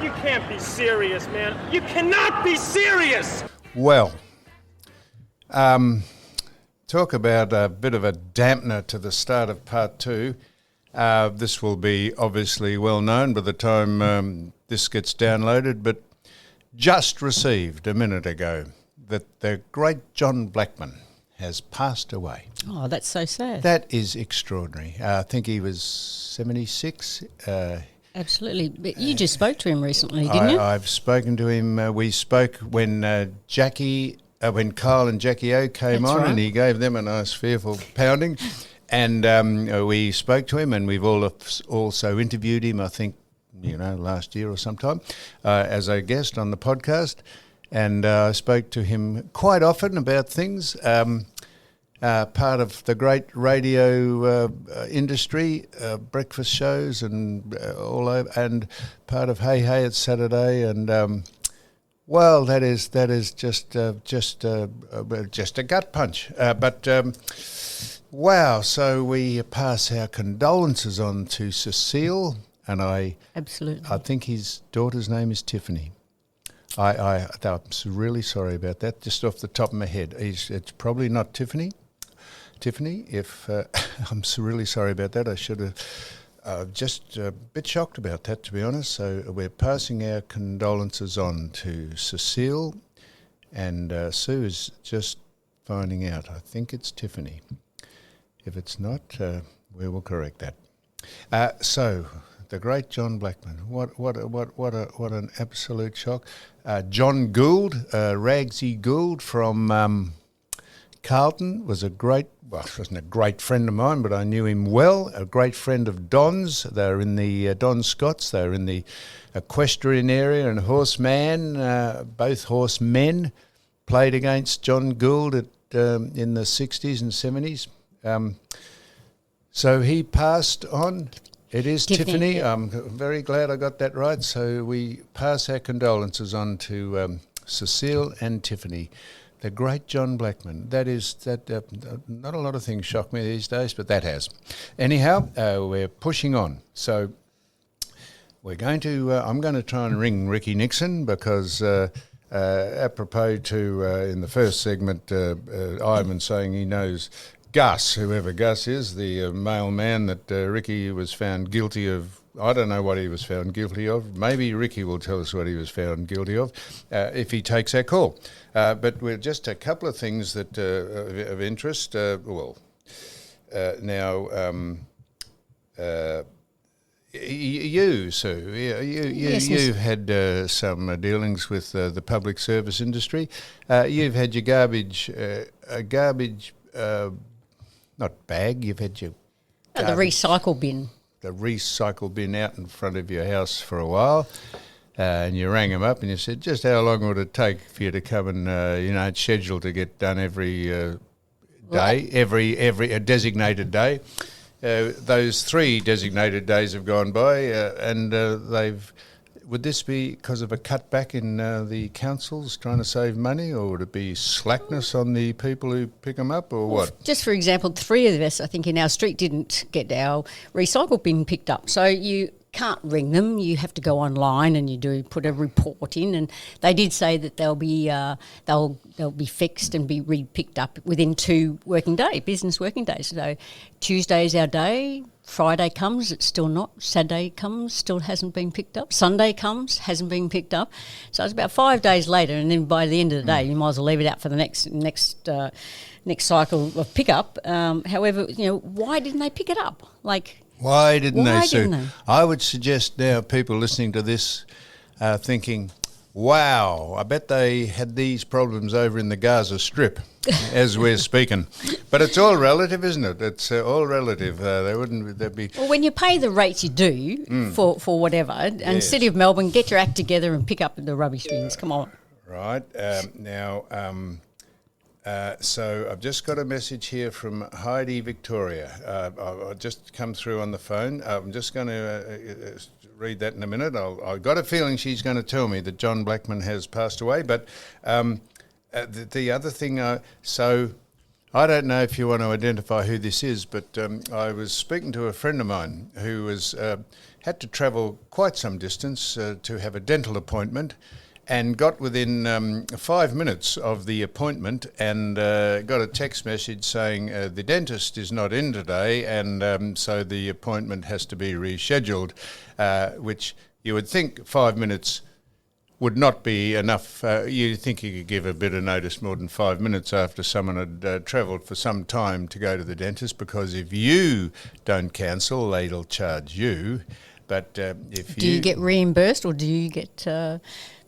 You can't be serious, man. You cannot be serious! Well, talk about a bit of a dampener to the start of part two. This will be obviously well known by the time this gets downloaded, but just received a minute ago that the great John Blackman has passed away. Oh, that's so sad. That is extraordinary. I think he was 76. Absolutely. But you just spoke to him recently, didn't you? I've spoken to him. We spoke when when Kyle and Jackie O came That's on, right. and he gave them a nice fearful pounding. And we spoke to him, and we've also interviewed him, I think, last year or sometime, as a guest on the podcast. And I spoke to him quite often about things. Part of the great radio industry, breakfast shows and all over, and part of Hey Hey It's Saturday, and well, that is just a gut punch. But wow! So we pass our condolences on to Cecile, and I think his daughter's name is Tiffany. I'm really sorry about that. Just off the top of my head, it's probably not Tiffany. Tiffany, if I'm really sorry about that. I should have just a bit shocked about that, to be honest. So we're passing our condolences on to Cecile, and Sue is just finding out. I think it's Tiffany. If it's not, we will correct that. So the great John Blackman. What an absolute shock. John Gould, Ragsy Gould from Carlton, wasn't a great friend of mine, but I knew him well. A great friend of Don's. They were in the Don Scotts. They were in the equestrian area, and horseman. Both horsemen played against John Gould in the 60s and 70s. So he passed on. It is Tiffany. I'm very glad I got that right. So we pass our condolences on to Cecile and Tiffany. The great John Blackman. Not a lot of things shock me these days, but that has. Anyhow, we're pushing on. So we're going to. I'm going to try and ring Ricky Nixon because, apropos to in the first segment, Ivan saying he knows Gus, whoever Gus is, the mailman that Ricky was found guilty of. I don't know what he was found guilty of. Maybe Ricky will tell us what he was found guilty of if he takes our call. But we're just a couple of things that of interest. You, Sue, you've had some dealings with the public service industry. You've had your garbage, not bag. You've had your the recycle bin. The recycle bin out in front of your house for a while, and you rang them up and you said, just how long would it take for you to come and, it's scheduled to get done every day, every designated day. Those 3 designated days have gone by, and would this be because of a cutback in the councils trying to save money, or would it be slackness on the people who pick them up, or what? Just for example, 3 of us, I think, in our street didn't get our recycle bin picked up. So you can't ring them. You have to go online and you do put a report in. And they did say that they'll be fixed and be re-picked up within 2 business working days. So Tuesday is our day. Friday comes, it's still not. Saturday comes, still hasn't been picked up. Sunday comes, hasn't been picked up. So it's about 5 days later, and then by the end of the day, you might as well leave it out for the next cycle of pickup. However, why didn't they pick it up? Why didn't they, Sue? Didn't they? I would suggest now people listening to this thinking, wow, I bet they had these problems over in the Gaza Strip as we're speaking. But it's all relative, isn't it? It's all relative. There'd be... Well, when you pay the rates you do for whatever, and Yes. City of Melbourne, get your act together and pick up the rubbish bins. Come on. Right. So I've just got a message here from Heidi Victoria. I've just come through on the phone. I'm just going to read that in a minute. I've got a feeling she's going to tell me that John Blackman has passed away. But the other thing, so I don't know if you want to identify who this is, but I was speaking to a friend of mine who was had to travel quite some distance to have a dental appointment, and got within 5 minutes of the appointment and got a text message saying the dentist is not in today, and so the appointment has to be rescheduled, which you would think 5 minutes would not be enough. You think you could give a bit of notice more than 5 minutes after someone had travelled for some time to go to the dentist, because if you don't cancel, they'll charge you. But if Do you get reimbursed, or do you get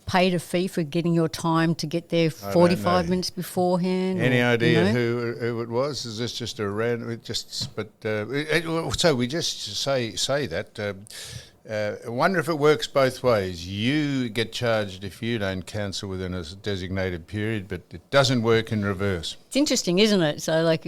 paid a fee for getting your time to get there 45 minutes beforehand? Any idea you know? who it was? Is this just a random? So we just say that. I wonder if it works both ways. You get charged if you don't cancel within a designated period, but it doesn't work in reverse. It's interesting, isn't it? So, like,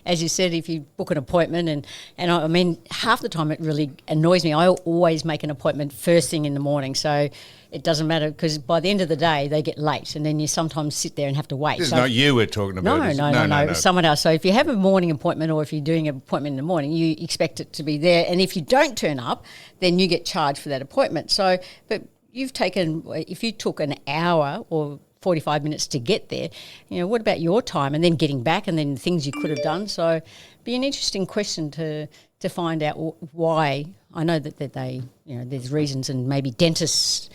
as you said, if you book an appointment, and I mean, half the time it really annoys me. I always make an appointment first thing in the morning, so it doesn't matter, because by the end of the day they get late, and then you sometimes sit there and have to wait. This is not you we're talking about. No, someone else. So if you have a morning appointment, or if you're doing an appointment in the morning, you expect it to be there, and if you don't turn up, then you get charged for that appointment. So, but if you took an hour or 45 minutes to get there, what about your time, and then getting back, and then things you could have done? So it'd be an interesting question to find out why. I know that they, there's reasons, and maybe dentists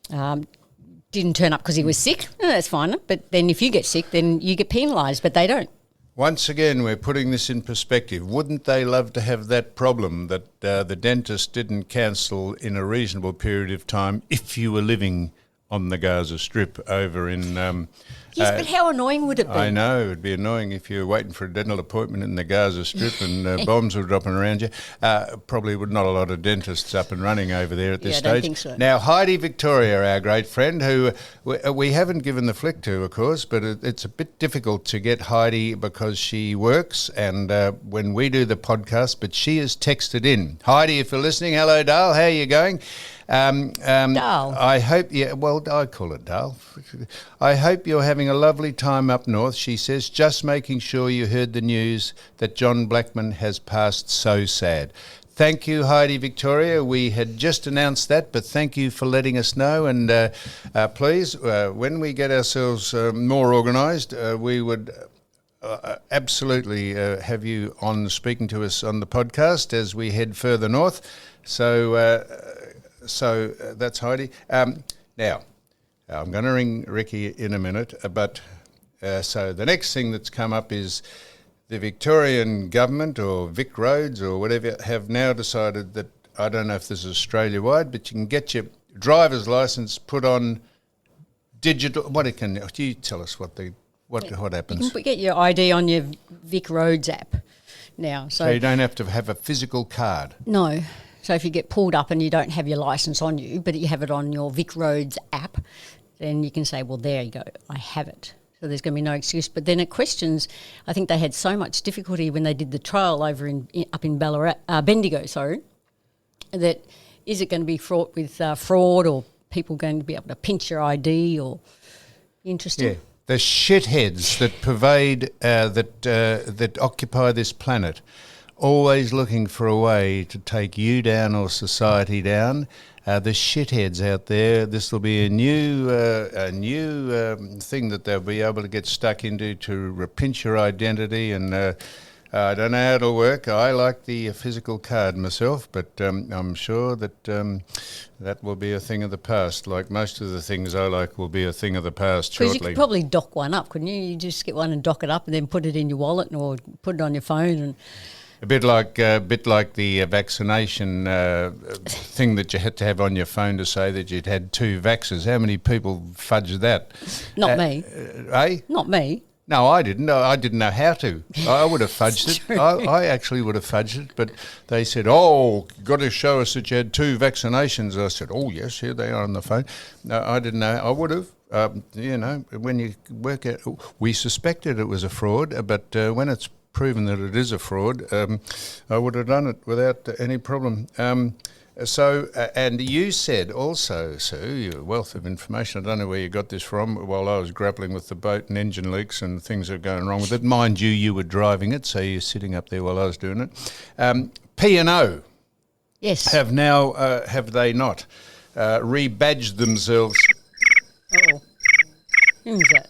didn't turn up because he was sick. That's fine. But then if you get sick, then you get penalised, but they don't. Once again, we're putting this in perspective. Wouldn't they love to have that problem that the dentist didn't cancel in a reasonable period of time if you were living on the Gaza Strip over in... yes, but how annoying would it be? I know, it would be annoying if you were waiting for a dental appointment in the Gaza Strip and bombs were dropping around you. Probably not a lot of dentists up and running over there at this stage. I don't think so. Now, Heidi Victoria, our great friend, who we haven't given the flick to, of course, but it's a bit difficult to get Heidi because she works and when we do the podcast, but she has texted in. Heidi, if you're listening, hello, Dale, how are you going? Dale. I hope, I call it Dale. I hope you're having a lovely time up north, she says, just making sure you heard the news that John Blackman has passed. So sad. Thank you, Heidi Victoria. We had just announced that, but thank you for letting us know. And please, when we get ourselves more organised, we would absolutely have you on speaking to us on the podcast as we head further north. So that's Heidi. Now, I'm going to ring Ricky in a minute, but so the next thing that's come up is the Victorian government, or Vic Roads or whatever, have now decided that, I don't know if this is Australia-wide, but you can get your driver's licence put on digital. Do you tell us what happens? You can get your ID on your Vic Roads app now. So you don't have to have a physical card? No. So if you get pulled up and you don't have your licence on you, but you have it on your Vic Roads app, then you can say, well, there you go, I have it. So there's going to be no excuse. But then it questions, I think they had so much difficulty when they did the trial over up in Bendigo, that is it going to be fraught with fraud, or people going to be able to pinch your ID, or interesting? Yeah, the shitheads that pervade, that occupy this planet, always looking for a way to take you down or society down. The shitheads out there, this will be a new thing that they'll be able to get stuck into to pinch your identity, and I don't know how it'll work. I like the physical card myself, but I'm sure that that will be a thing of the past. Like most of the things I like will be a thing of the past shortly. Because you could probably dock one up, couldn't you? You just get one and dock it up and then put it in your wallet or put it on your phone. And A bit like the vaccination thing that you had to have on your phone to say that you'd had 2 vaxes. How many people fudged that? Not me. Not me. No, I didn't. I didn't know how to. I would have fudged it. I actually would have fudged it, but they said, "Oh, you've got to show us that you had 2 vaccinations." I said, "Oh, yes, here they are on the phone." No, I didn't know. I would have. When you work out, we suspected it was a fraud, but when it's proven that it is a fraud, I would have done it without any problem. And you said also, Sue, your wealth of information, I don't know where you got this from, while I was grappling with the boat and engine leaks and things that are going wrong with it. Mind you, you were driving it, so you're sitting up there while I was doing it. P&O. Yes. have now, have they not, rebadged themselves. Uh-oh. Who's that?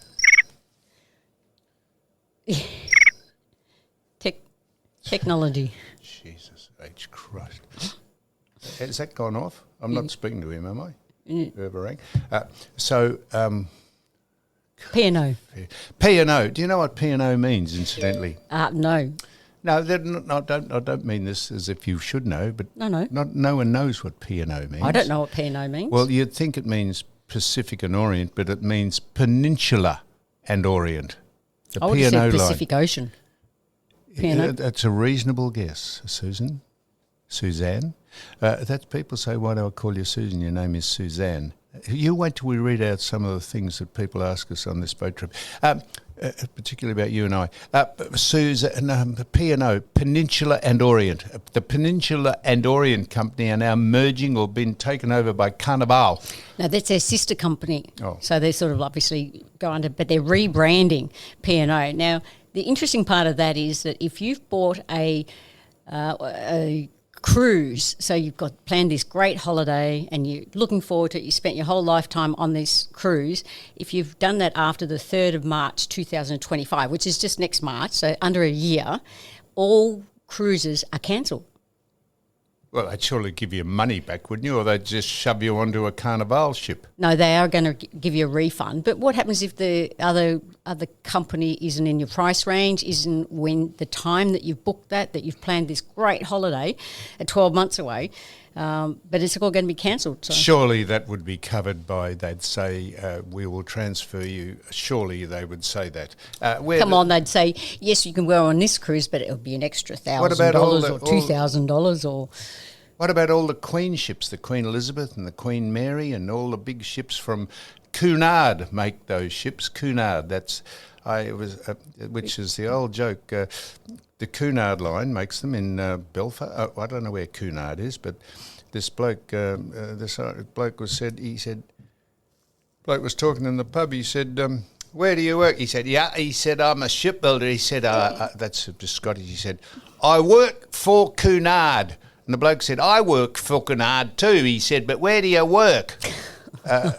Technology. Jesus H. Christ. Has that gone off? I'm not speaking to him, am I? Whoever rang. P&O. P&O. Do you know what P&O means, incidentally? No. No, I don't mean this as if you should know, but No. no one knows what P&O means. I don't know what P&O means. Well, you'd think it means Pacific and Orient, but it means Peninsula and Orient. The I would have P&O said line. Pacific Ocean. P&O. That's a reasonable guess, Suzanne. That's people say, why do I call you Susan? Your name is Suzanne. You wait till we read out some of the things that people ask us on this boat trip, particularly about you and I. Susan, P&O, Peninsula and Orient. The Peninsula and Orient Company are now merging or been taken over by Carnival. No, that's their sister company. Oh. So they're sort of obviously going to, but they're rebranding P&O. Now, the interesting part of that is that if you've bought a cruise, so you've got planned this great holiday and you're looking forward to it, you spent your whole lifetime on this cruise, if you've done that after the 3rd of March 2025, which is just next March, so under a year, all cruises are cancelled. Well, they'd surely give you money back, wouldn't you? Or they'd just shove you onto a Carnival ship. No, they are going to give you a refund. But what happens if the other company isn't in your price range, isn't when the time that you've booked that you've planned this great holiday at 12 months away, but it's all going to be cancelled. So. Surely that would be covered by, they'd say, we will transfer you. Surely they would say that. They'd say, yes, you can go on this cruise, but it'll be an extra $1,000 or $2,000 or... What about all the Queen ships, the Queen Elizabeth and the Queen Mary and all the big ships from Cunard make those ships? Cunard, which is the old joke. The Cunard line makes them in Belfast. I don't know where Cunard is, but this bloke, bloke was talking in the pub. He said, "Where do you work?" He said, "Yeah." He said, "I'm a shipbuilder." He said, "That's just Scottish." He said, "I work for Cunard." And the bloke said, "I work for Cunard too." He said, "But where do you work?" For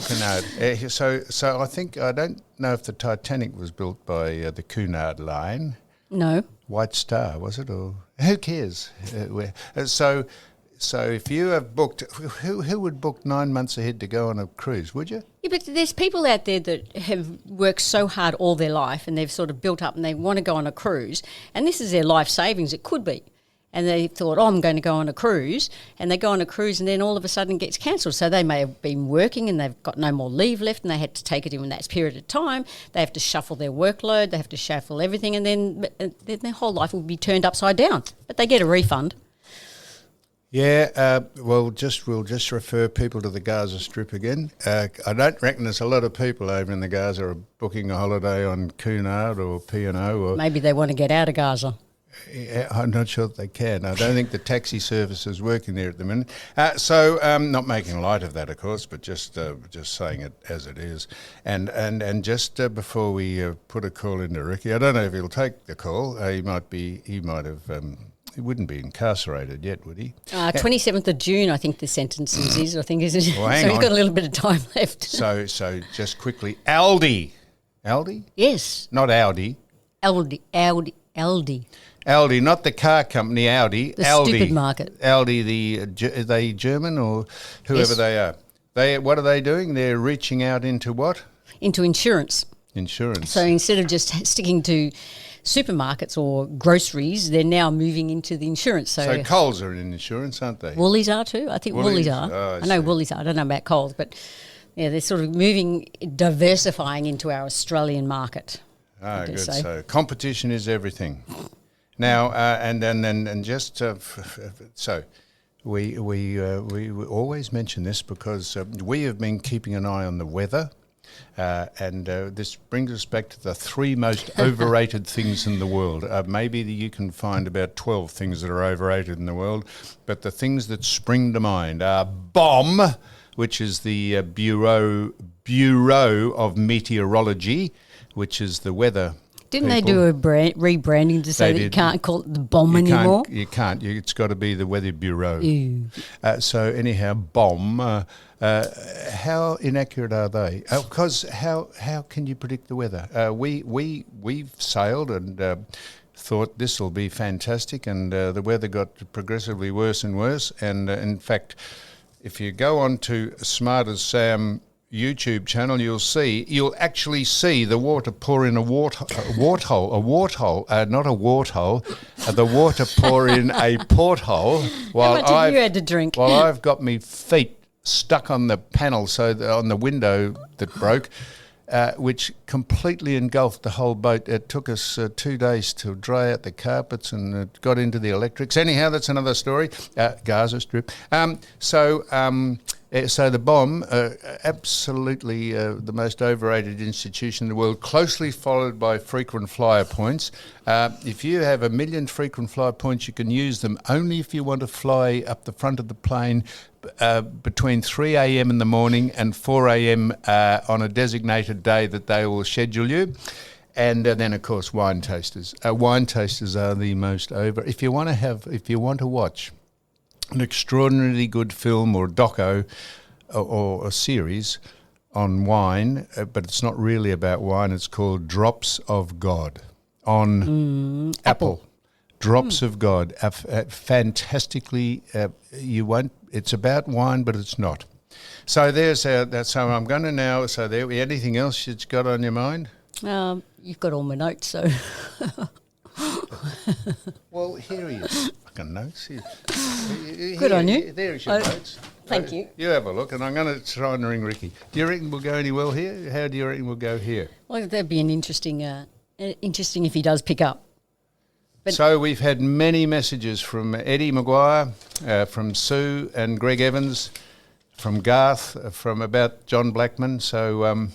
Cunard. So I think, I don't know if the Titanic was built by the Cunard line. No. White Star, was it? Or who cares? So if you have booked, who would book 9 months ahead to go on a cruise, would you? Yeah, but there's people out there that have worked so hard all their life and they've sort of built up and they want to go on a cruise, and this is their life savings, it could be. And they thought, I'm going to go on a cruise, and they go on a cruise and then all of a sudden it gets cancelled. So they may have been working and they've got no more leave left and they had to take it in that period of time. They have to shuffle their workload, they have to shuffle everything, and then their whole life will be turned upside down. But they get a refund. Yeah, we'll just refer people to the Gaza Strip again. I don't reckon there's a lot of people over in the Gaza are booking a holiday on Cunard or P&O. Or maybe they want to get out of Gaza. Yeah, I'm not sure that they can. I don't think the taxi service is working there at the minute. Not making light of that, of course, but just saying it as it is. And just before we put a call into Ricky, I don't know if he'll take the call. He wouldn't be incarcerated yet, would he? 27th of June, I think the sentence is. I think isn't it? Well, hang so he's on. got a little bit of time left. So just quickly, Aldi, Yes. not Audi. Aldi. Aldi, not the car company, Audi. The Aldi. stupid market. Aldi, are they German or whoever Yes. they are? What are they doing? They're reaching out into what? Into insurance. Insurance. So instead of just sticking to supermarkets or groceries, they're now moving into the insurance. So Coles are in insurance, aren't they? Woolies are too. I think Woolies are. Oh, I know see. Woolies are. I don't know about Coles, but yeah, they're sort of diversifying into our Australian market. Good. say. So competition is everything. Now, so we always mention this because we have been keeping an eye on the weather. And this brings us back to the 3 most overrated things in the world. Maybe you can find about 12 things that are overrated in the world, but the things that spring to mind are BOM, which is the Bureau of Meteorology, which is the weather Didn't they do a rebranding to say that you can't call it the bomb anymore? You can't. It's got to be the Weather Bureau. Ew. So anyhow, bomb. How inaccurate are they? Because how can you predict the weather? We've sailed and thought this will be fantastic, and the weather got progressively worse and worse. And in fact, if you go on to Smart as Sam YouTube channel, you'll actually see the water pour in a warthole, not a warthole, the water pour in a porthole. How much have you had to drink? While I've got me feet stuck on the panel, on the window that broke, which completely engulfed the whole boat. It took us 2 days to dry out the carpets, and it got into the electrics. Anyhow, that's another story. Gaza Strip. So the bomb, absolutely the most overrated institution in the world, closely followed by frequent flyer points. If you have 1 million frequent flyer points, you can use them only if you want to fly up the front of the plane between 3 a.m. in the morning and 4 a.m. On a designated day that they will schedule you. And then, of course, wine tasters. Wine tasters are the most over. If you want to watch an extraordinarily good film or doco or a series on wine, but it's not really about wine. It's called Drops of God on Apple. Drops of God. Fantastically, you won't. It's about wine, but it's not. So there's that's how I'm going to now. So there. Anything else you've got on your mind? You've got all my notes, so. Well, here he is. Fucking notes. Good on you. There's your notes. Thank you. You have a look, and I'm going to try and ring Ricky. Do you reckon we'll go any well here? How do you reckon we'll go here? Well, that'd be an interesting if he does pick up. But so we've had many messages from Eddie Maguire, from Sue and Greg Evans, from Garth, from about John Blackman. So,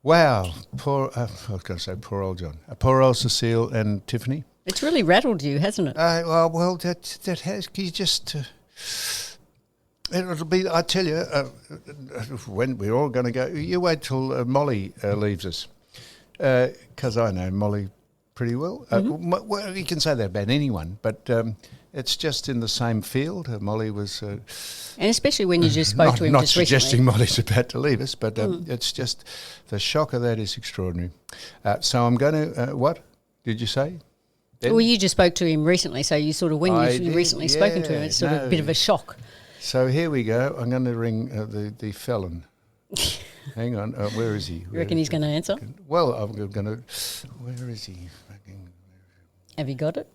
wow, I was going to say poor old John, poor old Cecile and Tiffany. It's really rattled you, hasn't it? Well, that has. You just. It'll be. I tell you, when we're all going to go. You wait till Molly leaves us, because I know Molly pretty well. Well, you can say that about anyone, but it's just in the same field. Molly was. And especially when you just spoke to him not just suggesting recently. Molly's about to leave us, but it's just the shock of that is extraordinary. So I'm going to. What did you say? Ben? Well, you just spoke to him recently, so you sort of you've recently spoken to him, it's sort of a bit of a shock. So here we go. I'm going to ring the felon. Hang on. Where is he? You reckon he's going to answer? Well, I'm going to. Where is he? Have you got it?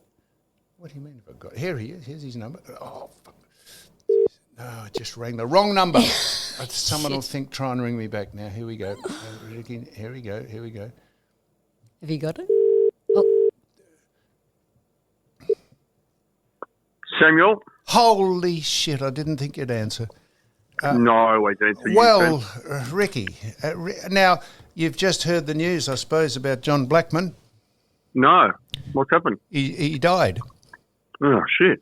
What do you mean if I got? Here he is. Here's his number. Oh, fuck. No, I just rang the wrong number. Someone will try and ring me back now. Here we go. Here we go. Here we go. Have you got it? Samuel? Holy shit, I didn't think you'd answer. No, I always answer you. Well, Ricky, now you've just heard the news, I suppose, about John Blackman. No. What's happened? He died. Oh, shit.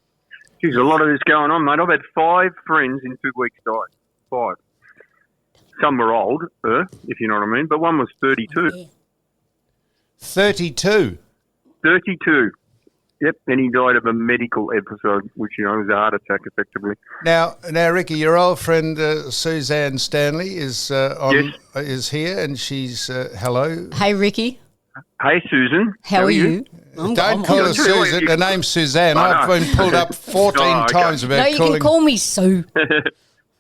There's a lot of this going on, mate. I've had 5 friends in 2 weeks die. 5. Some were old, if you know what I mean, but one was 32. 32? 32. Yep, and he died of a medical episode, which, was a heart attack, effectively. Now, Ricky, your old friend Suzanne Stanley is is here, and she's hello. Hey, Ricky. Hey, Susan. How are you? Don't call her Susan. The name's Suzanne. I've been pulled up 14 times about calling. No, you can call me Sue.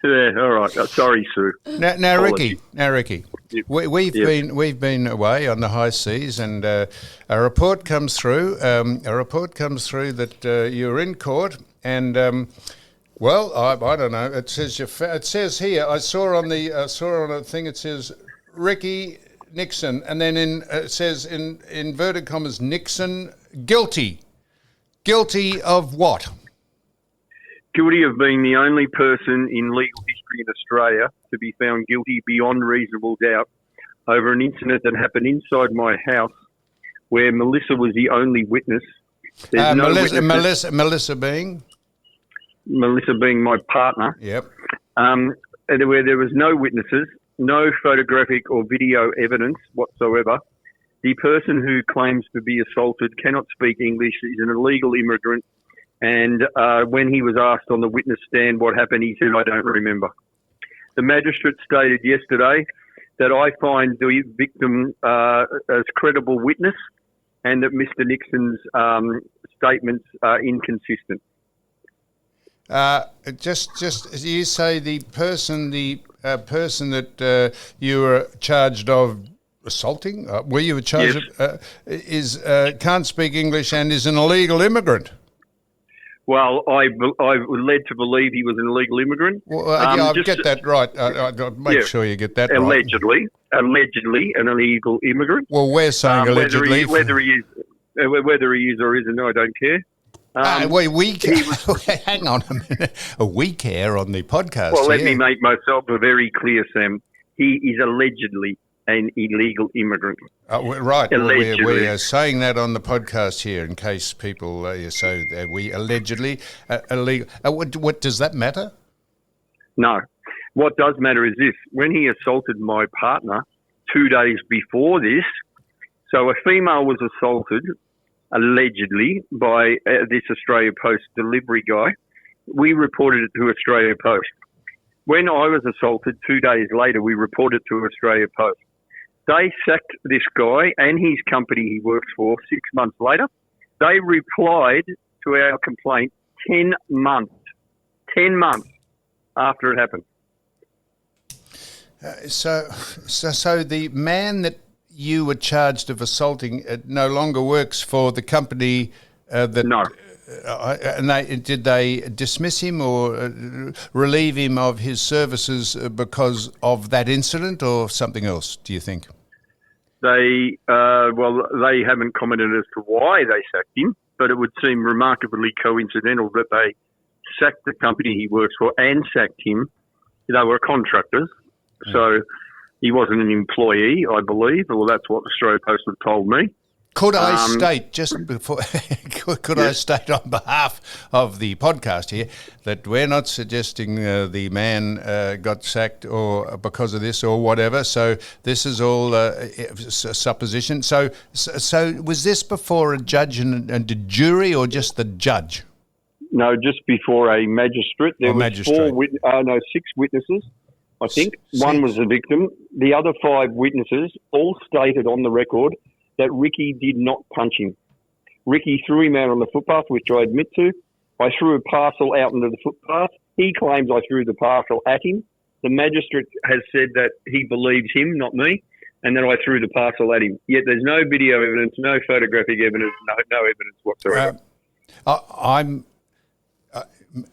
Yeah, all right. Sorry, Sue. Now, Ricky. Yep. We've been away on the high seas, and a report comes through. That you're in court, and I don't know. It says here. I saw on a thing. It says Ricky Nixon, and then it says in inverted commas Nixon guilty. Guilty of what? Guilty of being the only person in legal history in Australia to be found guilty beyond reasonable doubt over an incident that happened inside my house where Melissa was the only witness. There's no witnesses. Melissa being? Melissa being my partner. Yep. And where there was no witnesses, no photographic or video evidence whatsoever, The person who claims to be assaulted cannot speak English, is an illegal immigrant, and when he was asked on the witness stand what happened, he said, I don't remember. The magistrate stated yesterday that I find the victim as credible witness and that Mr. Nixon's statements are inconsistent. Just as you say, the person that you were charged of assaulting, were you charged yes. Can't speak English and is an illegal immigrant. Well, I was led to believe he was an illegal immigrant. Well, I get that right. Make sure you get that right. Allegedly an illegal immigrant. Well, we're saying allegedly. Whether he is or isn't, I don't care. We hang on a minute. We care on the podcast. Well, let me make myself very clear, Sam. He is allegedly an illegal immigrant. Right. We are saying that on the podcast here in case people we allegedly illegal. What does that matter? No. What does matter is this. When he assaulted my partner 2 days before this, so a female was assaulted allegedly by this Australia Post delivery guy. We reported it to Australia Post. When I was assaulted 2 days later, we reported it to Australia Post. They sacked this guy and his company he works for 6 months later. They replied to our complaint 10 months after it happened. So the man that you were charged of assaulting no longer works for the company that... No. Did they dismiss him or relieve him of his services because of that incident or something else, do you think? They haven't commented as to why they sacked him, but it would seem remarkably coincidental that they sacked the company he works for and sacked him. They were contractors, so he wasn't an employee, I believe, or that's what Australia Post have told me. Could I state, just before, I state on behalf of the podcast here that we're not suggesting the man got sacked or because of this or whatever. So this is all supposition. So was this before a judge and a jury or just the judge? No, just before a magistrate. There was 6 witnesses, I think. 6. One was the victim. The other 5 witnesses all stated on the record that Ricky did not punch him. Ricky threw him out on the footpath, which I admit to. I threw a parcel out into the footpath. He claims I threw the parcel at him. The magistrate has said that he believes him, not me, and that I threw the parcel at him. Yet there's no video evidence, no photographic evidence, no evidence whatsoever.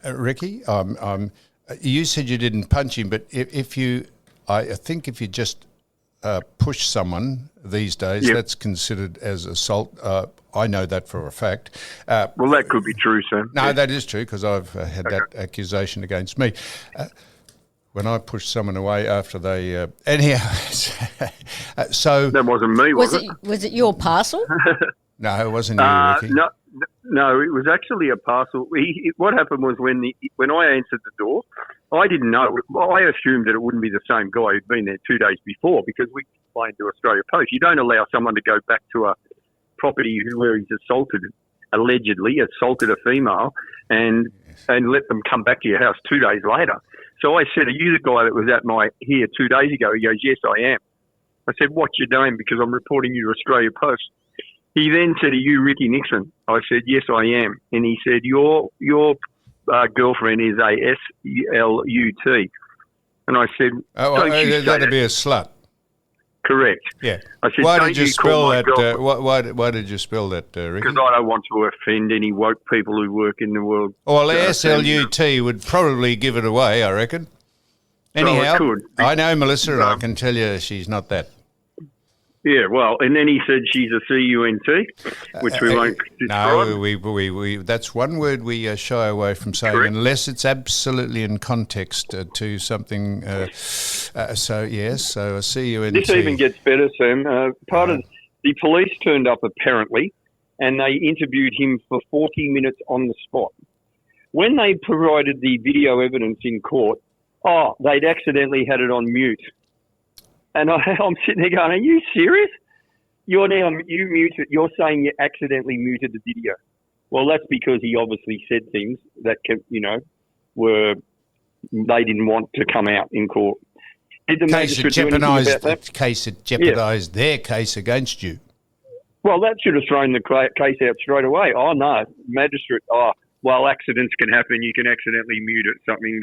Ricky, you said you didn't punch him, but I think if you just push someone these days, that's considered as assault. I know that for a fact. Well, that could be true, Sam. No, that is true because I've had that accusation against me. When I pushed someone away after they... anyhow, so... That wasn't me, was it? Was it your parcel? No, it wasn't you, Ricky. No, it was actually a parcel. What happened was when I answered the door, I didn't know. I assumed that it wouldn't be the same guy who'd been there 2 days before because we complained to Australia Post. You don't allow someone to go back to a property where he's allegedly assaulted a female and let them come back to your house 2 days later. So I said, are you the guy that was at here 2 days ago? He goes, yes, I am. I said, what's your name? Because I'm reporting you to Australia Post. He then said, are you Ricky Nixon? I said, yes, I am. And he said, your girlfriend is a S-L-U-T. And I said, that'd be a slut. Correct. Yeah. I said, why did you spell that? Why did you spell that, Ricky? Because I don't want to offend any woke people who work in the world. Well, S-L-U-T would probably give it away, I reckon. Anyhow, I know Melissa, and I can tell you she's not that. Yeah, well, and then he said she's a C-U-N-T, which we won't describe. No, we that's one word we shy away from saying, Correct. Unless it's absolutely in context to something. So a C-U-N-T. This even gets better, Sam. Part of the police turned up apparently, and they interviewed him for 40 minutes on the spot. When they provided the video evidence in court, they'd accidentally had it on mute. And I'm sitting there going, are you serious? You're muted. You're saying you accidentally muted the video. Well, that's because he obviously said things that they didn't want to come out in court. Did the magistrate do anything about that? Case that jeopardised their case against you. Well, that should have thrown the case out straight away. Oh, no, magistrate, well, accidents can happen. You can accidentally mute it, something,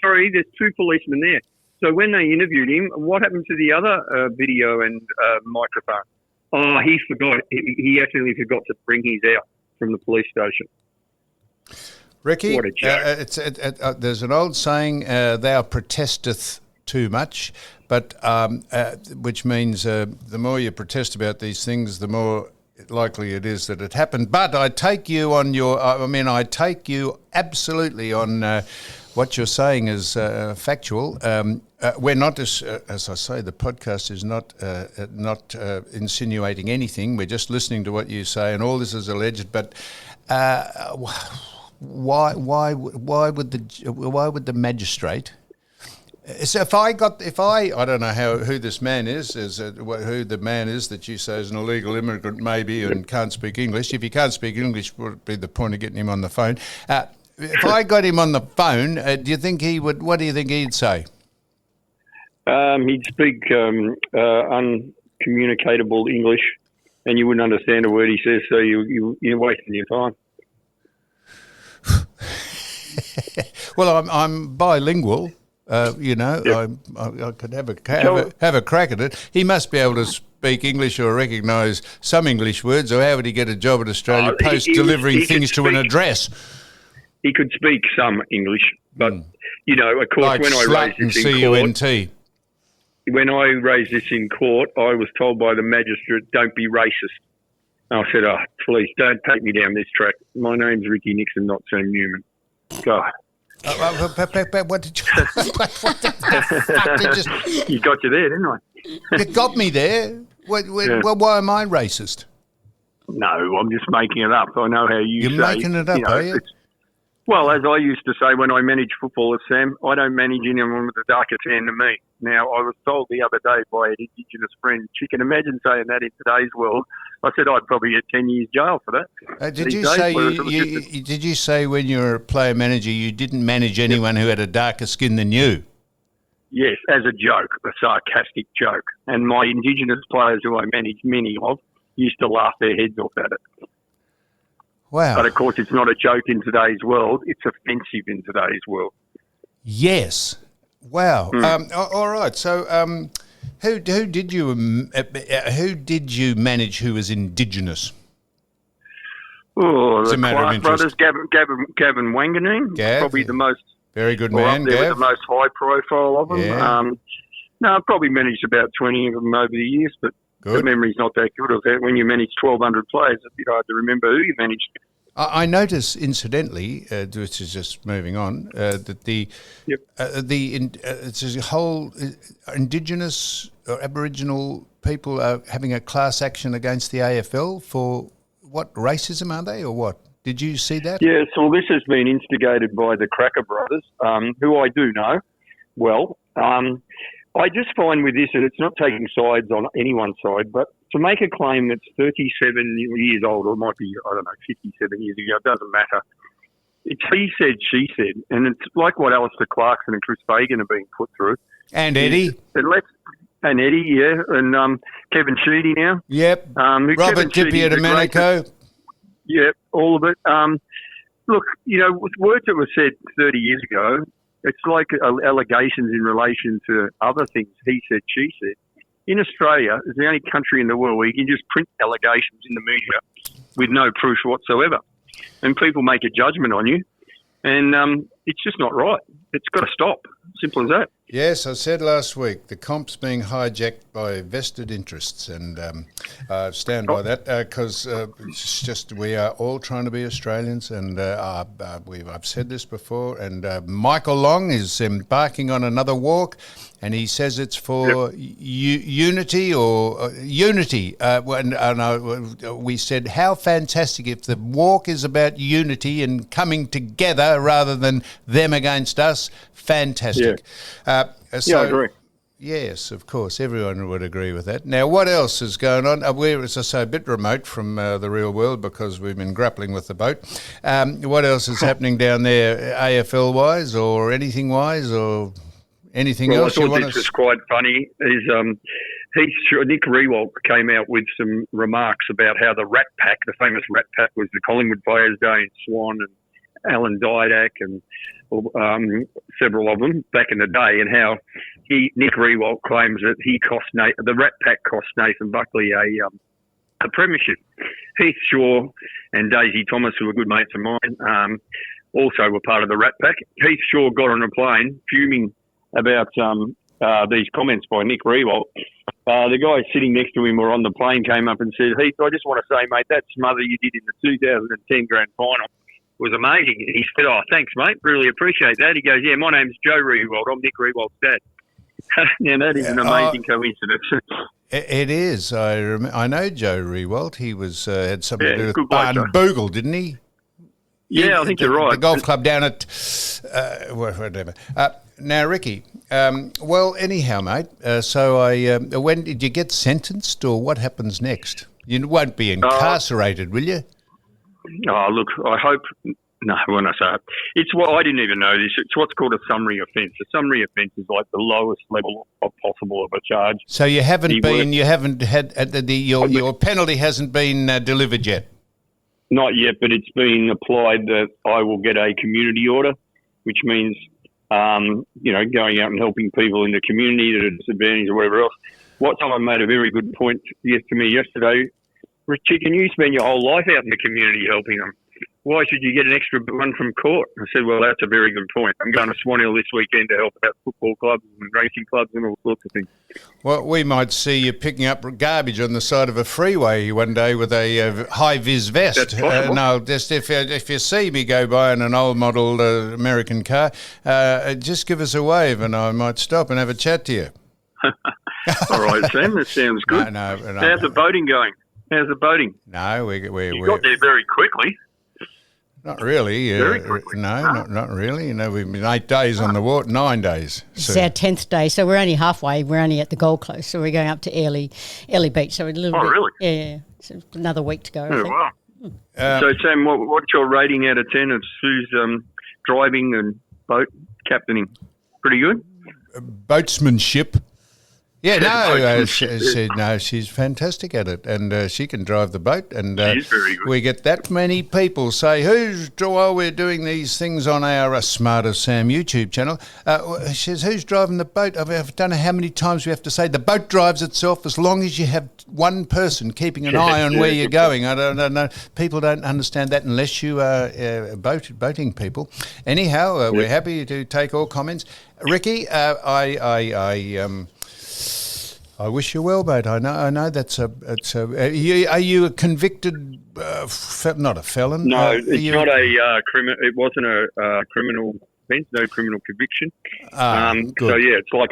sorry, there's 2 policemen there. So when they interviewed him, what happened to the other video and microphone? Oh, he forgot. He accidentally forgot to bring his out from the police station. Ricky, what a joke. There's an old saying, thou protesteth too much, but which means the more you protest about these things, the more likely it is that it happened. But I take you on I take you absolutely on what you're saying is factual. We're not, as I say, the podcast is not insinuating anything. We're just listening to what you say, and all this is alleged. But why would the magistrate? So if I don't know who this man is who the man is that you say is an illegal immigrant maybe and can't speak English. If he can't speak English, what would be the point of getting him on the phone? If I got him on the phone, do you think he would? What do you think he'd say? He'd speak uncommunicatable English, and you wouldn't understand a word he says. So you're wasting your time. Well, I'm bilingual. I could have a crack at it. He must be able to speak English or recognise some English words, or how would he get a job at Australia Post delivering things to an address? He could speak some English, but of course, like when I raised this in court, when I raised this in court, I was told by the magistrate, "Don't be racist." And I said, "Oh, please don't take me down this track. My name's Ricky Nixon, not Sam Newman." God. What did you? What the fuck did you got you there, didn't I? It got me there. Why am I racist? No, I'm just making it up. I know how You're making it up, are you? Well, as I used to say when I managed footballers, Sam, I don't manage anyone with a darker tan than me. Now, I was told the other day by an Indigenous friend, she can imagine saying that in today's world. I said I'd probably get 10 years jail for that. Did you say when you were a player manager you didn't manage anyone who had a darker skin than you? Yes, as a joke, a sarcastic joke. And my Indigenous players who I managed many of used to laugh their heads off at it. Wow. But, of course, it's not a joke in today's world. It's offensive in today's world. Yes. Wow. All right. So who did you manage who was Indigenous? Oh, the Clark brothers, Gavin Wanganeen, probably the most... Very good man, Gav. The most high profile of them. Yeah. I've probably managed about 20 of them over the years, but the memory's not that good of that. When you manage 1,200 players, it's a bit hard to remember who you managed. I notice, incidentally, which is just moving on, that it's a whole Indigenous or Aboriginal people are having a class action against the AFL for what, racism are they, or what? Did you see that? Yes, well, this has been instigated by the Cracker brothers, who I do know well. I just find with this that it's not taking sides on anyone's side, but to make a claim that's 37 years old, or it might be, 57 years ago, it doesn't matter. It's he said, she said, and it's like what Alistair Clarkson and Chris Fagan are being put through. And Eddie. And Eddie, yeah, and Kevin Sheedy now. Yep. Robert Dipier-Domenico. Yep, all of it. Look, with words that were said 30 years ago, it's like allegations in relation to other things. He said, she said. In Australia, it's the only country in the world where you can just print allegations in the media with no proof whatsoever. And people make a judgment on you. And it's just not right. It's got to stop. Simple as that. Yes, I said last week, the comp's being hijacked by vested interests, and I stand by that because it's just we are all trying to be Australians, and I've said this before, and Michael Long is embarking on another walk, and he says it's for unity or unity. We said, how fantastic if the walk is about unity and coming together rather than them against us. Fantastic. I agree. Yes, of course. Everyone would agree with that. Now, what else is going on? We're, as I say, a bit remote from the real world because we've been grappling with the boat. What else is happening down there, AFL-wise or anything-wise or anything else you want to... This was quite funny. Nick Rewalt came out with some remarks about how the Rat Pack, the famous Rat Pack, was the Collingwood players, Dane Swan and Alan Didak and several of them back in the day, and how Nick Rewalt claims that the Rat Pack cost Nathan Buckley a premiership. Heath Shaw and Daisy Thomas, who were good mates of mine, also were part of the Rat Pack. Heath Shaw got on a plane fuming about these comments by Nick Rewalt. The guy sitting next to him or on the plane came up and said, Heath, I just want to say, mate, that smother you did in the 2010 grand final was amazing. And he said, oh, thanks, mate. Really appreciate that. He goes, yeah, my name's Joe Rewalt. I'm Nick Rewalt's dad. Now, that is an amazing coincidence. It is. I know Joe Rewalt. He was had something to do with Barn Boogle, didn't he? Yeah, I think you're right. The golf club down at whatever. Now, Ricky, well, anyhow, mate, when did you get sentenced or what happens next? You won't be incarcerated, will you? Oh, look, I hope... No, when I say it's what I didn't even know this. It's what's called a summary offence. A summary offence is like the lowest level possible of a charge. So you haven't had your penalty hasn't been delivered yet. Not yet, but it's been applied that I will get a community order, which means going out and helping people in the community that are disadvantaged or whatever else. Someone made a very good point to me yesterday. Chicken, you spend your whole life out in the community helping them. Why should you get an extra one from court? I said, well, that's a very good point. I'm going to Swan Hill this weekend to help out football clubs and racing clubs and all sorts of things. Well, we might see you picking up garbage on the side of a freeway one day with a high-vis vest. That's possible. No, just if you see me go by in an old model American car, just give us a wave and I might stop and have a chat to you. All right, Sam, that sounds good. No, how's the boating going? How's the boating? No, we got there very quickly. Not really. Very quickly. No, not really. We've been 8 days on the water, 9 days. It's our 10th day, so we're only halfway. We're only at the Gold Coast, so we're going up to Airlie Beach. So we're a little bit. Really? Yeah. So another week to go. I think. Wow. So, Sam, what's your rating out of 10 of Sue's driving and boat captaining? Pretty good? Boatsmanship. Yeah, she's fantastic at it, and she can drive the boat. And she's very good. We get that many people say, while we're doing these things on our Smart of Sam YouTube channel, she says, who's driving the boat? I don't know how many times we have to say the boat drives itself as long as you have one person keeping an eye on where you're going. I don't know. People don't understand that unless you are boating people. Anyhow, we're happy to take all comments. Ricky, I wish you well, mate. I know that's are you a convicted, not a felon? No, it's not a criminal. It wasn't a criminal offence. No criminal conviction. Good. So yeah, it's like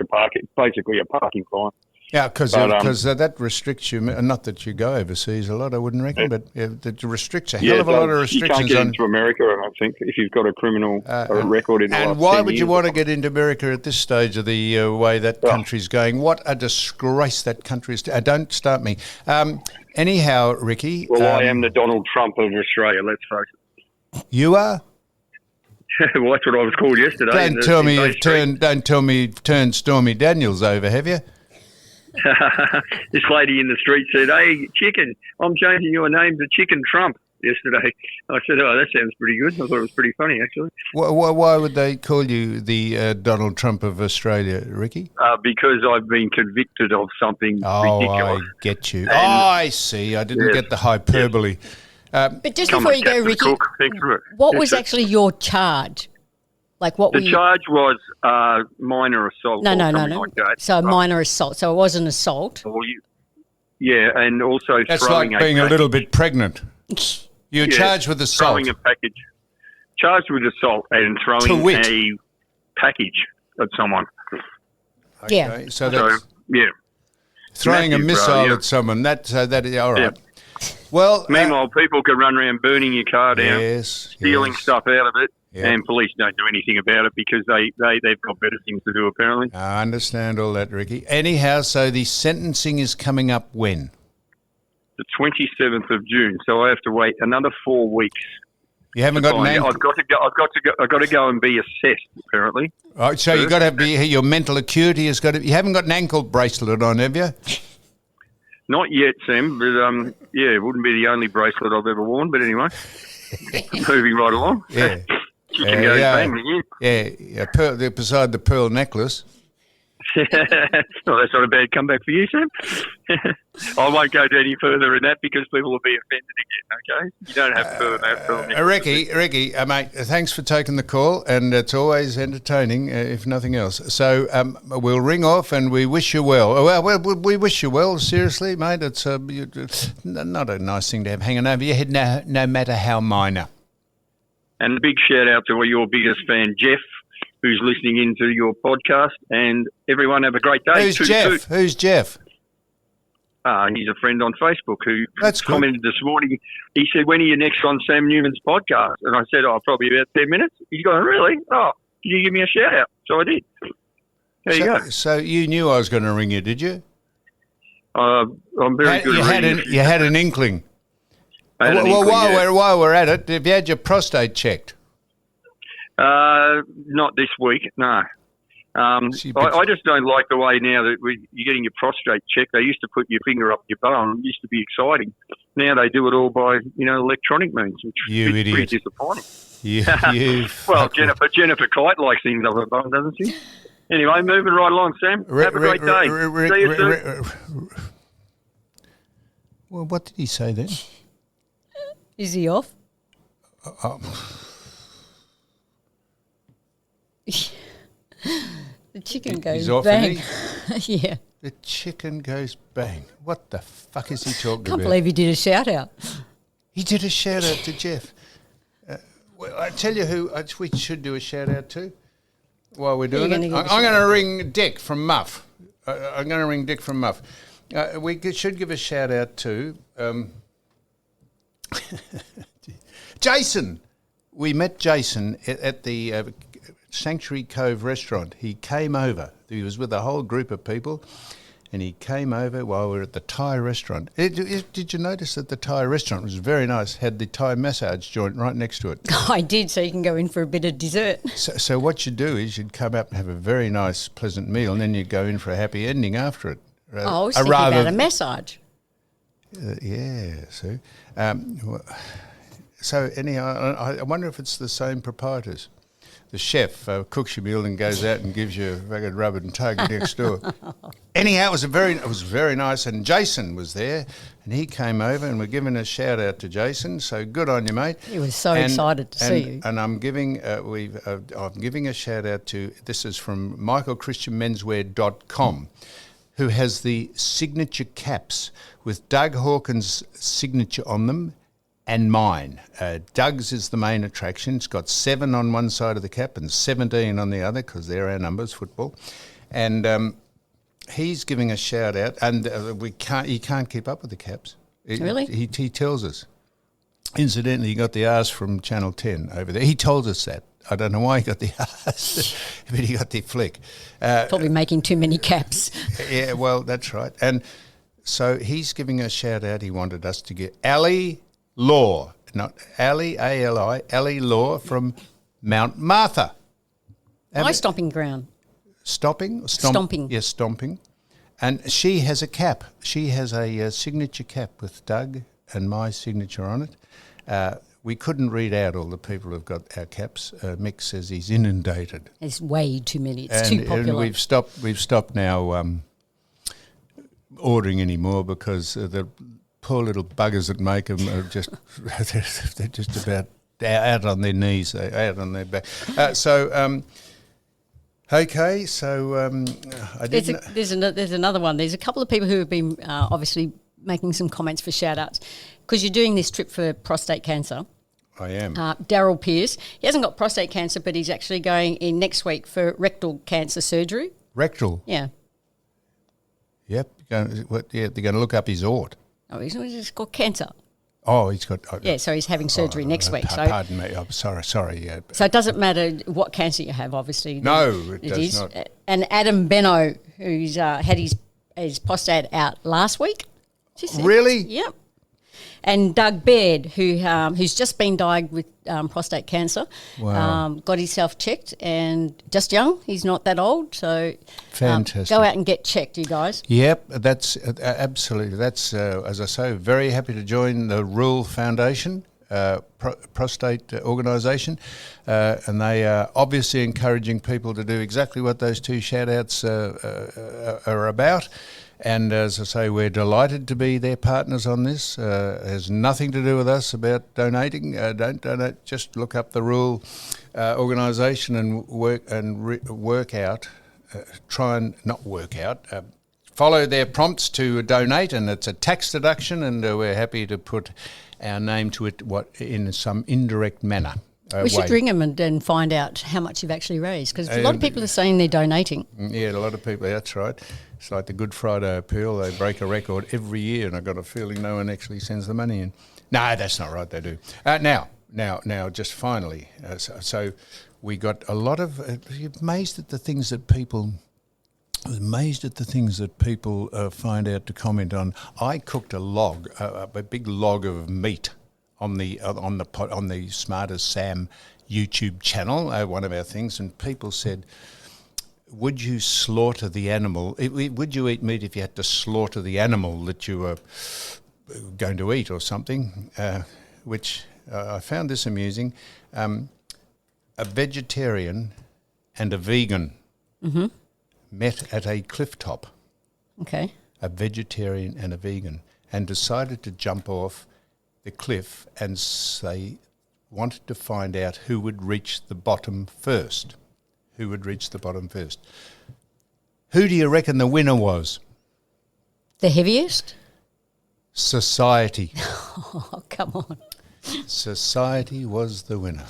basically a parking fine. Yeah, because that restricts you. Not that you go overseas a lot, I wouldn't reckon, but it restricts a hell of a lot of restrictions. You can't get into America, I don't think, if you've got a criminal record in the last 10 years. And why would you want to get into America at this stage of the way that country's going? What a disgrace that country is. Don't start me. Anyhow, Ricky. Well, I am the Donald Trump of Australia, let's face it. You are? Well, that's what I was called yesterday. Don't tell me you've turned Stormy Daniels over, have you? This lady in the street said, hey, Chicken, I'm changing your name to Chicken Trump yesterday. I said, oh, that sounds pretty good. I thought it was pretty funny, actually. Why would they call you the Donald Trump of Australia, Ricky? Because I've been convicted of something ridiculous. I get you. I see. I didn't get the hyperbole. But just before you go, Ricky, what was actually your charge? Like what the charge was minor assault. No. Like that. So minor assault. So it was an assault. And also that's throwing like being a little bit pregnant. You're charged with assault. Throwing a package. Charged with assault and throwing a package at someone. Okay. Yeah. So throwing massive, a missile at someone. That is all right. Yeah. Well, meanwhile, people can run around burning your car down, stealing stuff out of it. and police don't do anything about it because they've got better things to do, apparently. I understand all that, Ricky. Anyhow, so the sentencing is coming up when? The 27th of June, so I have to wait another 4 weeks. You haven't got an ankle. I've got to go and be assessed, apparently. Right, so you've got to be, your mental acuity has got to, you haven't got an ankle bracelet on, have you? Not yet, Sam, but it wouldn't be the only bracelet I've ever worn, but anyway, moving right along. Yeah. Chicken goes bang again. Yeah, beside the pearl necklace. Well, that's not a bad comeback for you, Sam. I won't go any further in that because people will be offended again, okay? You don't have to. Ricky, mate, thanks for taking the call, and it's always entertaining, if nothing else. So we'll ring off, and we wish you well. Well, we wish you well, seriously, mate. It's not a nice thing to have hanging over your head, no matter how minor. And a big shout-out to your biggest fan, Jeff, who's listening into your podcast, and everyone have a great day. Who's Jeff? Who's Jeff? He's a friend on Facebook who That's good. Commented this morning. He said, when are you next on Sam Newman's podcast? And I said, probably about 10 minutes. He's going, really? Oh, can you give me a shout-out? So I did. There you go. So you knew I was going to ring you, did you? I'm very good at reading. You had an inkling. While we're at it, have you had your prostate checked? Not this week, no. I just don't like the way now that you're getting your prostate checked. They used to put your finger up your bum. It used to be exciting. Now they do it all by, electronic means, which is pretty disappointing. You well, Jennifer Kite likes things up her bum, doesn't she? Anyway, moving right along, Sam. Have a great day. See you soon. Well, what did he say then? Is he off? The chicken goes He's off, bang. isn't he? Yeah. The chicken goes bang. What the fuck is he talking Can't about? believe he did a shout out. He did a shout out to Jeff. Well, I tell you who we should do a shout out to while we're doing it. I'm going to ring Dick from MUFF. I'm going to ring Dick from MUFF. We should give a shout out to Jason. We met Jason at the Sanctuary Cove restaurant. He came over. He was with a whole group of people, and he came over while we were at the Thai restaurant. Did you notice that the Thai restaurant was very nice, had the Thai massage joint right next to it? I did, so you can go in for a bit of dessert. So what you'd do is you'd come up and have a very nice, pleasant meal, and then you'd go in for a happy ending after it. I was thinking about a massage. Yeah, Sue. So anyhow, I wonder if it's the same proprietors. The chef cooks your meal and goes out and gives you a fucking rub and tug next door. Anyhow, it was very nice, and Jason was there, and he came over, and we're giving a shout out to Jason. So good on you, mate. He was so excited to see you. And I'm giving I'm giving a shout out to, this is from michaelchristianmenswear.com, who has the signature caps with Doug Hawkins' signature on them. And mine. Doug's is the main attraction. It's got 7 on one side of the cap and 17 on the other, because they're our numbers, football. And he's giving a shout out, and he can't keep up with the caps. Really? He tells us. Incidentally, he got the arse from Channel 10 over there. He told us that. I don't know why he got the arse, but he got the flick. Probably making too many caps. Yeah, well, that's right. And so he's giving a shout out. He wanted us to get Ali Law, not Ali, A-L-I, Ali Law from Mount Martha. My stomping ground. Stomping? Stomping. Yes, stomping. And she has a cap. She has a signature cap with Doug and my signature on it. We couldn't read out all the people who've got our caps. Mick says he's inundated. There's way too many. It's too popular. And we've stopped now ordering anymore because the poor little buggers that make them are just they're just about out on their knees, out on their back. Okay, so I didn't. There's another one. There's a couple of people who have been obviously making some comments for shout-outs because you're doing this trip for prostate cancer. I am. Daryl Pierce. He hasn't got prostate cancer, but he's actually going in next week for rectal cancer surgery. Rectal? Yeah. Yep. They're going to look up his ort. Oh, he's got cancer. Oh, he's got. Yeah, so he's having surgery next week. So pardon me. I'm sorry. Yeah. So it doesn't matter what cancer you have, obviously. No, it does not. And Adam Benno, who's had his prostate out last week. Really? Yep. And Doug Baird, who's just been diagnosed with prostate cancer, got himself checked and just young. He's not that old, so fantastic. Go out and get checked, you guys. Yep, that's absolutely. That's as I say, very happy to join the Rural Foundation prostate organisation, and they are obviously encouraging people to do exactly what those two shout-outs are about. And as I say, we're delighted to be their partners on this. It has nothing to do with us about donating. Don't donate. Just look up the Rural organisation and work out. Try and not work out. Follow their prompts to donate, and it's a tax deduction. And we're happy to put our name to it. In some indirect manner. We should ring them and find out how much you've actually raised, because a lot of people are saying they're donating. Yeah, a lot of people. That's right. It's like the Good Friday Appeal. They break a record every year, and I've got a feeling no one actually sends the money in. No, that's not right. They do. Now, just finally, so we got a lot of. Amazed at the things that people. Find out to comment on. I cooked a big log of meat on the Smart as Sam YouTube channel, one of our things, and people said, would you slaughter the animal? Would you eat meat if you had to slaughter the animal that you were going to eat or something? Which I found this amusing. A vegetarian and a vegan met at a cliff top. Okay. A vegetarian and a vegan, and decided to jump off the cliff, and they wanted to find out who would reach the bottom first. Who do you reckon the winner was? The heaviest? Society. Oh, come on. Society was the winner.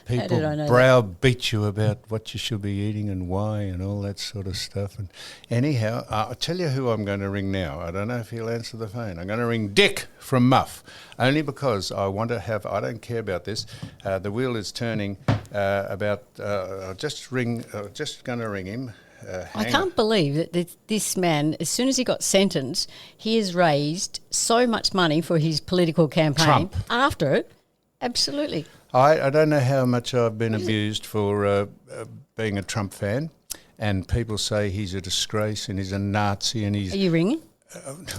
People I know browbeat you about what you should be eating and why and all that sort of stuff. And anyhow, I'll tell you who I'm going to ring now. I don't know if he'll answer the phone. I'm going to ring Dick from MUFF, only because I want to have. I don't care about this. The wheel is turning. I'll just going to ring him. I can't believe that this man, as soon as he got sentenced, he has raised so much money for his political campaign. Trump. After it. Absolutely. I don't know how much I've been abused for being a Trump fan, and people say he's a disgrace and he's a Nazi and he's... Are you ringing?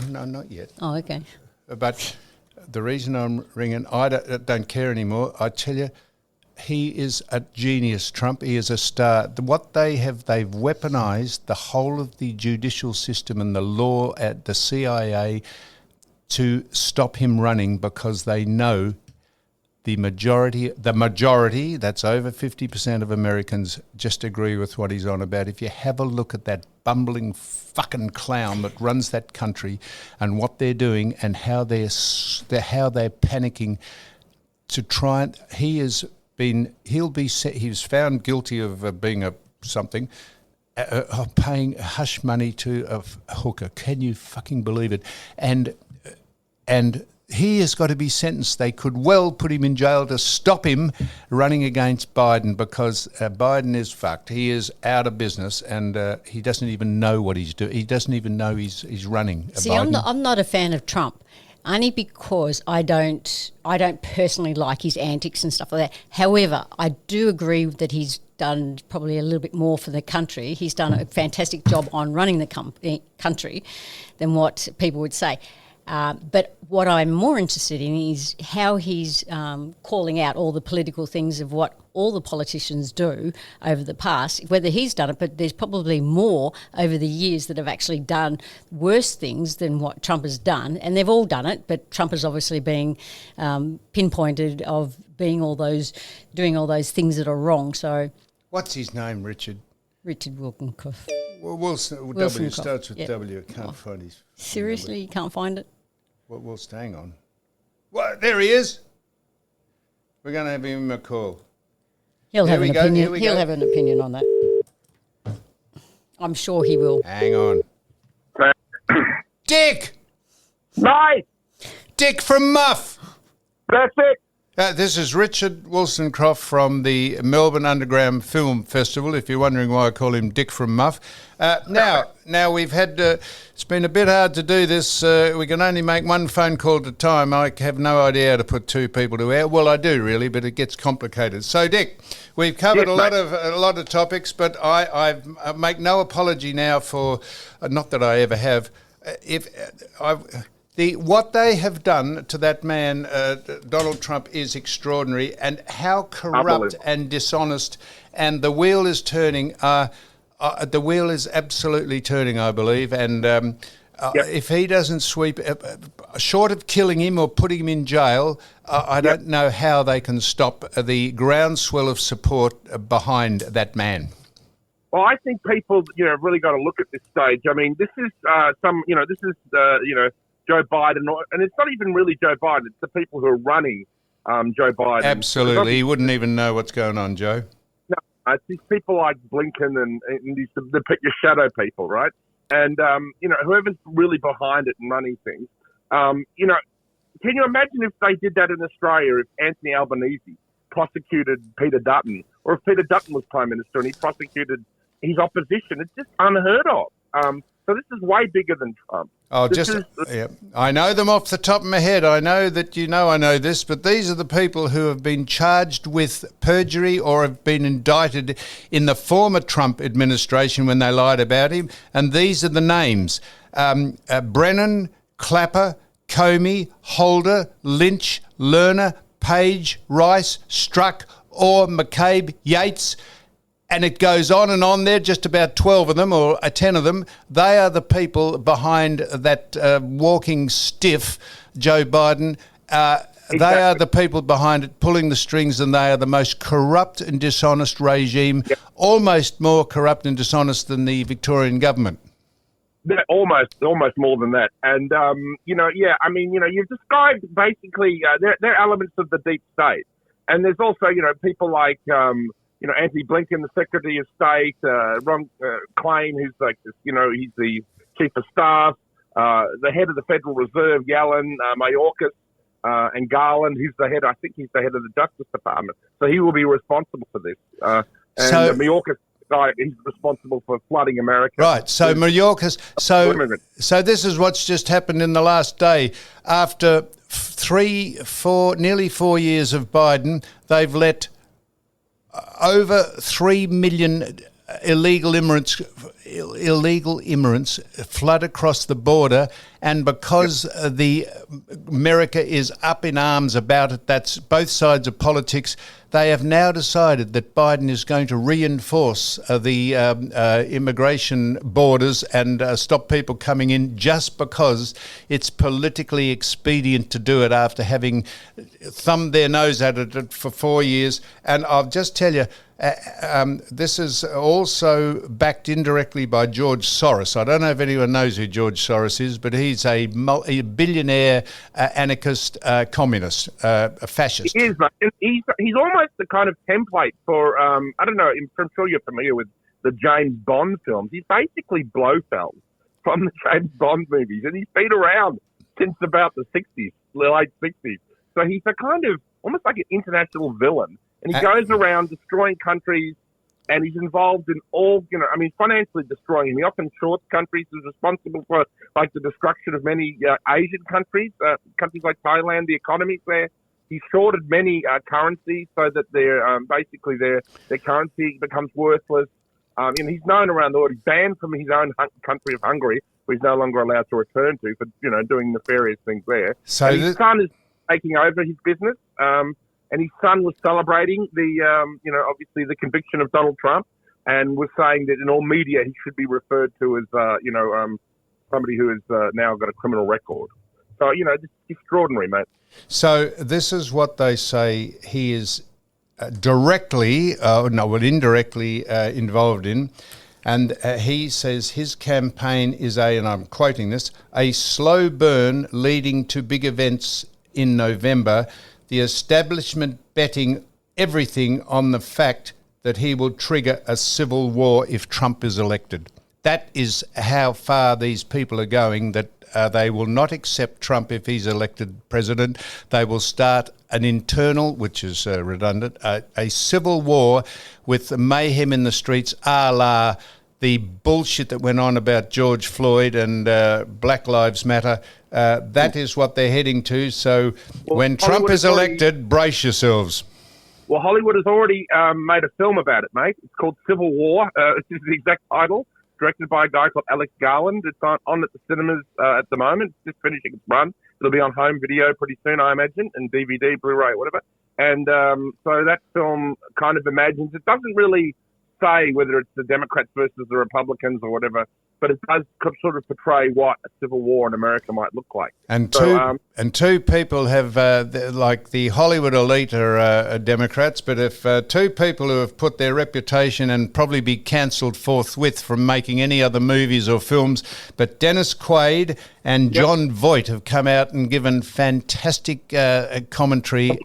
No, not yet. Oh, okay. But the reason I'm ringing, I don't care anymore. I tell you, he is a genius, Trump. He is a star. What they've weaponised the whole of the judicial system and the law at the CIA to stop him running, because they know the majority, that's over 50% of Americans, just agree with what he's on about. If you have a look at that bumbling fucking clown that runs that country and what they're doing and how they're panicking to try and... He was found guilty of being of paying hush money to a hooker. Can you fucking believe it? And he has got to be sentenced. They could well put him in jail to stop him running against Biden, because Biden is fucked. He is out of business, and he doesn't even know what he's doing. He doesn't even know he's running. See, I'm not a fan of Trump, only because I don't personally like his antics and stuff like that. However, I do agree that he's done probably a little bit more for the country. He's done a fantastic job on running the country than what people would say. But what I'm more interested in is how he's calling out all the political things of what all the politicians do over the past, whether he's done it, but there's probably more over the years that have actually done worse things than what Trump has done, and they've all done it, but Trump is obviously being pinpointed of doing all those things that are wrong. So, what's his name, Richard? Richard Wilkenkoff. Well, Wilson W starts with W. I can't find his... Seriously, you can't find it? Well, hang on. What? There he is. We're going to have him a call. He'll have an opinion. He'll have an opinion on that. I'm sure he will. Hang on. Dick! Mate! Dick from MUFF. That's it. This is Richard Wollstonecroft from the Melbourne Underground Film Festival, if you're wondering why I call him Dick from MUFF. Now we've had, it's been a bit hard to do this. We can only make one phone call at a time. I have no idea how to put two people to air. Well, I do really, but it gets complicated. So, Dick, we've covered a lot of topics, but I make no apology now for, not that I ever have, what they have done to that man, Donald Trump, is extraordinary, and how corrupt and dishonest, and the wheel is turning. The wheel is absolutely turning, I believe, and if he doesn't sweep, short of killing him or putting him in jail, I don't know how they can stop the groundswell of support behind that man. Well, I think people, really got to look at this stage. I mean, this is Joe Biden, and it's not even really Joe Biden. It's the people who are running Joe Biden. Absolutely. He wouldn't even know what's going on, Joe. No, it's these people like Blinken and these the your shadow people, right? And, whoever's really behind it and running things. Can you imagine if they did that in Australia, if Anthony Albanese prosecuted Peter Dutton, or if Peter Dutton was Prime Minister and he prosecuted his opposition? It's just unheard of. So this is way bigger than Trump. I know them off the top of my head. I know that I know this, but these are the people who have been charged with perjury or have been indicted in the former Trump administration when they lied about him. And these are the names: Brennan, Clapper, Comey, Holder, Lynch, Lerner, Page, Rice, Strzok, Orr, McCabe, Yates. And it goes on and on there, just about 12 of them or 10 of them. They are the people behind that walking stiff, Joe Biden. Exactly. They are the people behind it, pulling the strings, and they are the most corrupt and dishonest regime, almost more corrupt and dishonest than the Victorian government. Almost more than that. And, you've described basically, they're elements of the deep state. And there's also, people like... Anthony Blinken, the Secretary of State, Ron Klain, who's he's the Chief of Staff, the head of the Federal Reserve, Yellen, Mayorkas, and Garland, who's I think he's the head of the Justice Department. So he will be responsible for this. Mayorkas, he's responsible for flooding America. Right, so Mayorkas, so this is what's just happened in the last day. After nearly 4 years of Biden, they've let over 3 million illegal immigrants flood across the border, and because America is up in arms about it, that's both sides of politics, they have now decided that Biden is going to reinforce the immigration borders and stop people coming in just because it's politically expedient to do it after having thumbed their nose at it for 4 years. And I'll just tell you, this is also backed indirectly by George Soros. I don't know if anyone knows who George Soros is, but he's a billionaire anarchist communist, a fascist. He is, mate. He's almost the kind of template for, I don't know, I'm sure you're familiar with the James Bond films. He's basically Blofeld from the James Bond movies, and he's been around since about the 60s, late 60s. So he's a kind of, almost like an international villain. And he goes around destroying countries, and he's involved in all, financially destroying them. He often shorts countries. He's responsible for, the destruction of many Asian countries, countries like Thailand, the economies there. He's shorted many currencies so that their currency becomes worthless. He's known around the world. He's banned from his own country of Hungary, where he's no longer allowed to return to for, doing nefarious things there. So his son is taking over his business. And his son was celebrating obviously the conviction of Donald Trump, and was saying that in all media he should be referred to as, somebody who has now got a criminal record. So, it's extraordinary, mate. So this is what they say he is indirectly involved in. And he says his campaign is and I'm quoting this, a slow burn leading to big events in November. The establishment betting everything on the fact that he will trigger a civil war if Trump is elected. That is how far these people are going, that they will not accept Trump if he's elected president. They will start an internal, which is redundant, a civil war with mayhem in the streets, a la the bullshit that went on about George Floyd and Black Lives Matter. That is what they're heading to. So when Trump is elected, brace yourselves. Well, Hollywood has already made a film about it, mate. It's called Civil War. This is the exact title, directed by a guy called Alex Garland. It's on at the cinemas at the moment. It's just finishing its run. It'll be on home video pretty soon, I imagine, and DVD, Blu-ray, whatever. And so that film kind of imagines, it doesn't really say whether it's the Democrats versus the Republicans or whatever, but it does sort of portray what a civil war in America might look like. And two people have, like the Hollywood elite are Democrats, but if two people who have put their reputation and probably be cancelled forthwith from making any other movies or films, but Dennis Quaid and John Voight have come out and given fantastic commentary,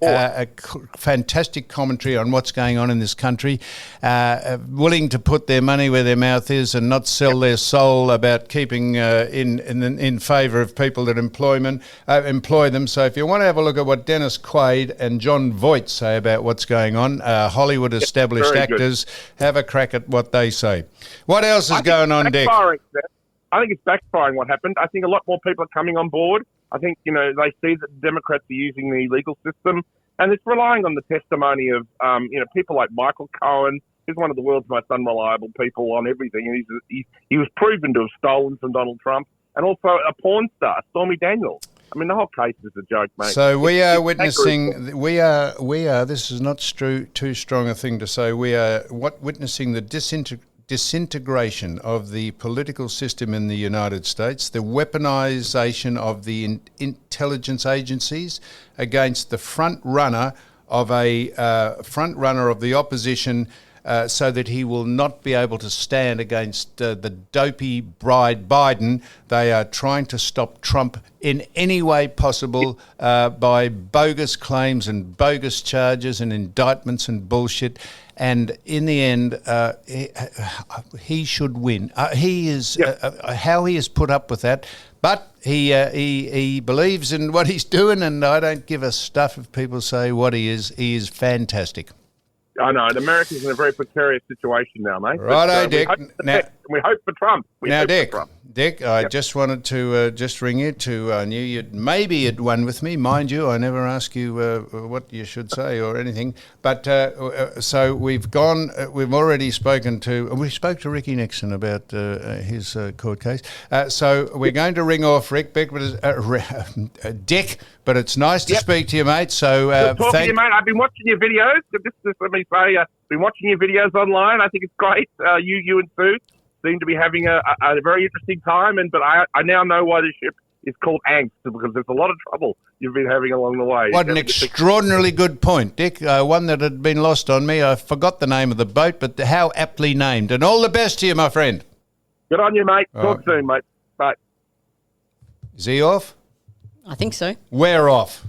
fantastic commentary on what's going on in this country, willing to put their money where their mouth is and not sell their soul about keeping in favour of people that employ them. So if you want to have a look at what Dennis Quaid and John Voight say about what's going on, Hollywood established actors, have a crack at what they say. What else is going on, Dick? I think it's backfiring what happened. I think a lot more people are coming on board. I think, they see that the Democrats are using the legal system, and it's relying on the testimony of, people like Michael Cohen. He's one of the world's most unreliable people on everything, and he was proven to have stolen from Donald Trump, and also a porn star, Stormy Daniels. I mean, the whole case is a joke, mate. So we are witnessing. We are. This is not too strong a thing to say. We are witnessing the disintegration of the political system in the United States, the weaponization of the intelligence agencies against the front runner of the opposition. So that he will not be able to stand against the dopey bride Biden. They are trying to stop Trump in any way possible by bogus claims and bogus charges and indictments and bullshit. And in the end, he should win. He is how he has put up with that. But he believes in what he's doing, and I don't give a stuff if people say what he is. He is fantastic. I know, and America's in a very precarious situation now, mate. Righto, Dick. We hope for Trump. Dick, I just wanted to just ring you I knew you'd won with me. Mind you, I never ask you what you should say or anything. But so we spoke to Ricky Nixon about his court case. So we're going to ring off Dick, but it's nice to speak to you, mate. So to you, mate. I've been watching your videos. Just let me say, I've been watching your videos online. I think it's great. You and Sue seem to be having a very interesting time, but I now know why the ship is called Angst, because there's a lot of trouble you've been having along the way. What an extraordinarily good point, Dick. One that had been lost on me. I forgot the name of the boat, but how aptly named. And all the best to you, my friend. Good on you, mate. Talk soon, mate. Bye. Is he off? I think so. We're off.